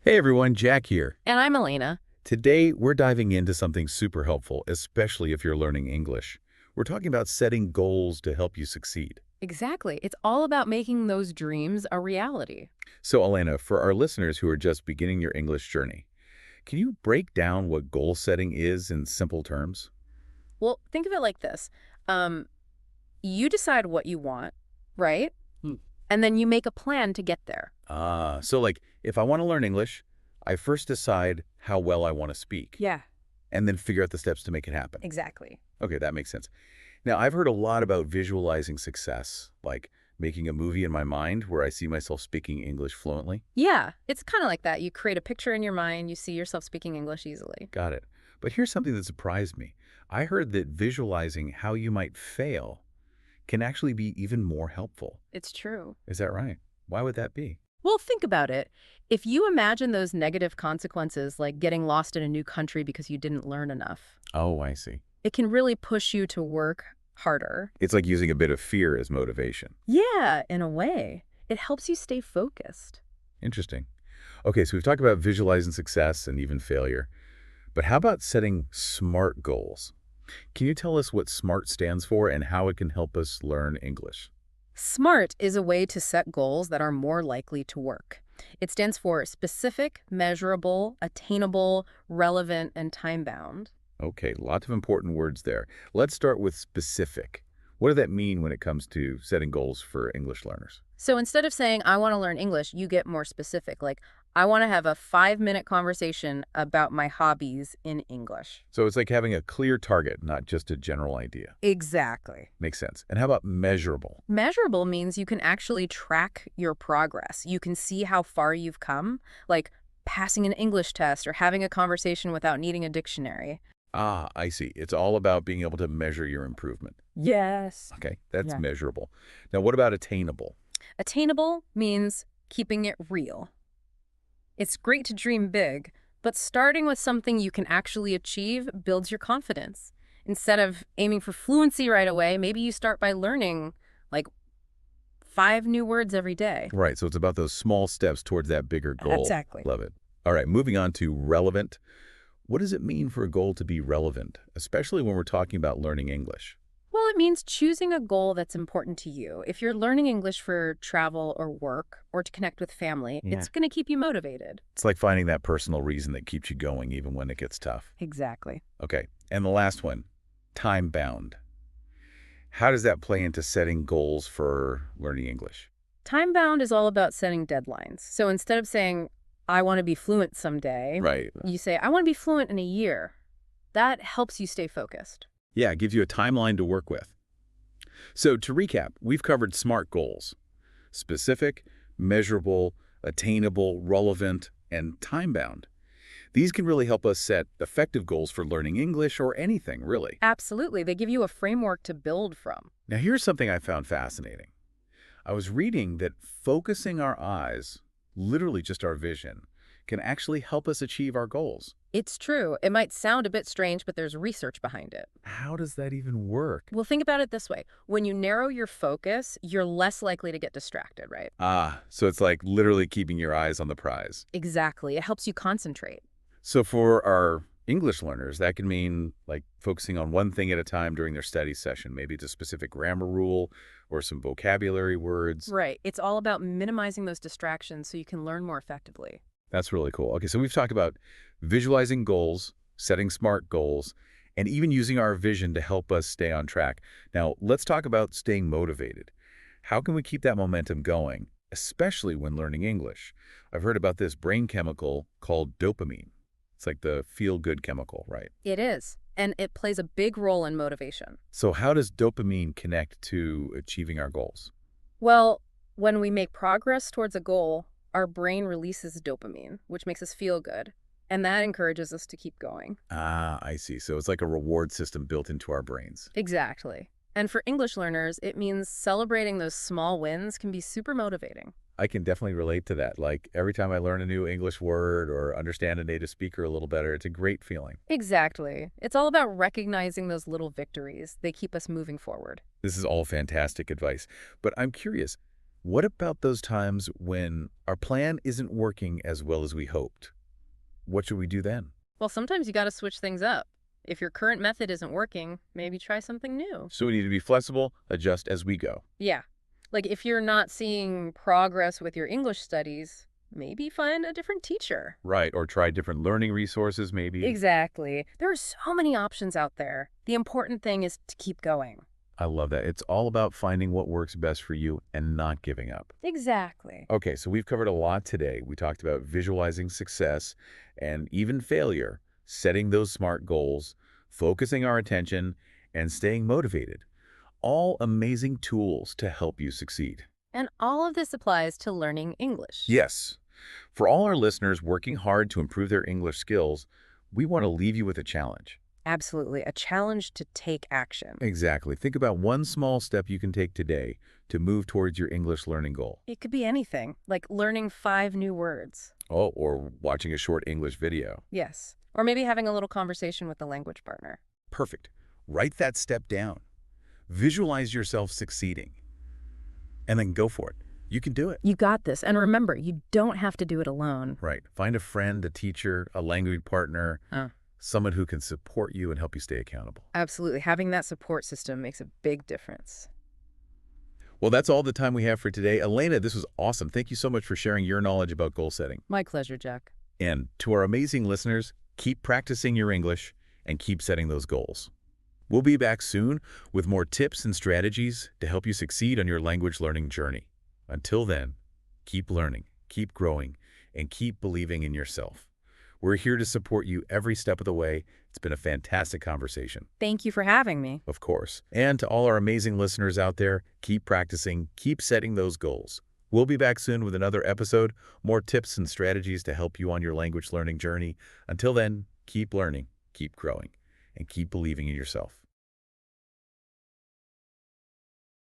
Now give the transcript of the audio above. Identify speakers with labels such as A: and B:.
A: Hey everyone, Jack here.
B: And I'm Elena.
A: Today we're diving into something super helpful, especially if you're learning English. We're talking about setting goals to help you succeed.
B: Exactly. It's all about making those dreams a reality.
A: So Elena, for our listeners who are just beginning your English journey, can you break down what goal setting is in simple terms?
B: Well, think of it like this. Um, you decide what you want, right?
A: Hmm.
B: And then you make a plan to get there.
A: So like if I want to learn English, I first decide how well I want to speak
B: Yeah,
A: and then figure out the steps to make it happen.
B: exactly.
A: Okay, that makes sense. Now, I've heard a lot about visualizing success, like making a movie in my mind where I see myself speaking English fluently.
B: Yeah, it's kind of like that. You create a picture in your mind, you see yourself speaking English easily.
A: Got it. But here's something that surprised me. I heard that visualizing how you might fail can actually be even more helpful.
B: It's true.
A: Is that right? Why would that be?
B: Well, think about it. If you imagine those negative consequences, like getting lost in a new country because you didn't learn enough,
A: Oh, I see.
B: it can really push you to work harder.
A: It's like using a bit of fear as motivation.
B: Yeah, in a way. It helps you stay focused.
A: Interesting. Okay, so we've talked about visualizing success and even failure. But how about setting SMART goals? Can you tell us what SMART stands for and how it can help us learn English?
B: SMART is a way to set goals that are more likely to work. It stands for specific, measurable, attainable, relevant, and time-bound.
A: Okay, lots of important words there. Let's start with specific. What does that mean when it comes to setting goals for English learners?
B: So instead of saying, I want to learn English, you get more specific. Like, I want to have a 5-minute conversation about my hobbies in English.
A: So it's like having a clear target, not just a general idea.
B: Exactly.
A: Makes sense. And how about measurable?
B: Measurable means you can actually track your progress. You can see how far you've come, like passing an English test or having a conversation without needing a dictionary.
A: Ah, I see. It's all about being able to measure your improvement.
B: Yes.
A: Okay, that's
B: Yeah.
A: measurable. Now, what about attainable?
B: Attainable means keeping it real. It's great to dream big, but starting with something you can actually achieve builds your confidence. Instead of aiming for fluency right away, maybe you start by learning like 5 new words every day.
A: Right, so it's about those small steps towards that bigger goal.
B: Exactly.
A: Love it. All right, moving on to relevant. What does it mean for a goal to be relevant, especially when we're talking about learning English?
B: Well, it means choosing a goal that's important to you. If you're learning English for travel or work or to connect with family,
A: Yeah.
B: it's going to keep you motivated.
A: It's like finding that personal reason that keeps you going even when it gets tough.
B: Exactly.
A: Okay, and the last one, time-bound. How does that play into setting goals for learning English?
B: Time bound is all about setting deadlines. So instead of saying, I want to be fluent someday,
A: Right.
B: you say, I want to be fluent in a year. That helps you stay focused.
A: Yeah, it gives you a timeline to work with. So to recap, we've covered SMART goals: specific, measurable, attainable, relevant, and time-bound. These can really help us set effective goals for learning English or anything, really.
B: Absolutely. They give you a framework to build from.
A: Now, here's something I found fascinating. I was reading that focusing our eyes, literally just our vision, can actually help us achieve our goals.
B: It's true. It might sound a bit strange, but there's research behind it.
A: How does that even work?
B: Well, think about it this way. When you narrow your focus, you're less likely to get distracted, right?
A: Ah, so it's like literally keeping your eyes on the prize.
B: Exactly. It helps you concentrate.
A: So for our English learners, that can mean like focusing on one thing at a time during their study session. Maybe it's a specific grammar rule or some vocabulary words.
B: Right. It's all about minimizing those distractions so you can learn more effectively.
A: That's really cool. Okay, so we've talked about visualizing goals, setting SMART goals, and even using our vision to help us stay on track. Now, let's talk about staying motivated. How can we keep that momentum going, especially when learning English? I've heard about this brain chemical called dopamine. It's like the feel-good chemical, right?
B: It is. And it plays a big role in motivation.
A: So how does dopamine connect to achieving our goals?
B: Well, when we make progress towards a goal, our brain releases dopamine, which makes us feel good. And that encourages us to keep going.
A: Ah, I see. So it's like a reward system built into our brains.
B: Exactly. And for English learners, it means celebrating those small wins can be super motivating.
A: I can definitely relate to that. Like every time I learn a new English word or understand a native speaker a little better, it's a great feeling.
B: Exactly. It's all about recognizing those little victories. They keep us moving forward.
A: This is all fantastic advice. But I'm curious, What about those times when our plan isn't working as well as we hoped? What should we do then?
B: Well, sometimes you got to switch things up. If your current method isn't working, maybe try something new.
A: So we need to be flexible, adjust as we go.
B: Yeah. Like if you're not seeing progress with your English studies, maybe find a different teacher.
A: Right, or try different learning resources maybe.
B: Exactly. There are so many options out there. The important thing is to keep going.
A: I love that. It's all about finding what works best for you and not giving up.
B: Exactly.
A: Okay, so we've covered a lot today. We talked about visualizing success and even failure, setting those SMART goals, focusing our attention, and staying motivated. All amazing tools to help you succeed.
B: And all of this applies to learning English.
A: Yes, for all our listeners working hard to improve their English skills, we want to leave you with a challenge.
B: Absolutely. A challenge to take action.
A: Exactly. Think about one small step you can take today to move towards your English learning goal.
B: It could be anything, like learning 5 new words.
A: Oh, or watching a short English video.
B: Yes. Or maybe having a little conversation with a language partner.
A: Perfect. Write that step down. Visualize yourself succeeding. And then go for it. You can do it.
B: You got this. And remember, you don't have to do it alone.
A: Right. Find a friend, a teacher, a language partner, someone who can support you and help you stay accountable.
B: Absolutely. Having that support system makes a big difference.
A: Well, that's all the time we have for today. Elena, this was awesome. Thank you so much for sharing your knowledge about goal setting.
B: My pleasure, Jack.
A: And to our amazing listeners, keep practicing your English and keep setting those goals. We'll be back soon with more tips and strategies to help you succeed on your language learning journey. Until then, keep learning, keep growing, and keep believing in yourself. We're here to support you every step of the way. It's been a fantastic conversation.
B: Thank you for having me.
A: Of course. And to all our amazing listeners out there, keep practicing, keep setting those goals. We'll be back soon with another episode, more tips and strategies to help you on your language learning journey. Until then, keep learning, keep growing, and keep believing in yourself.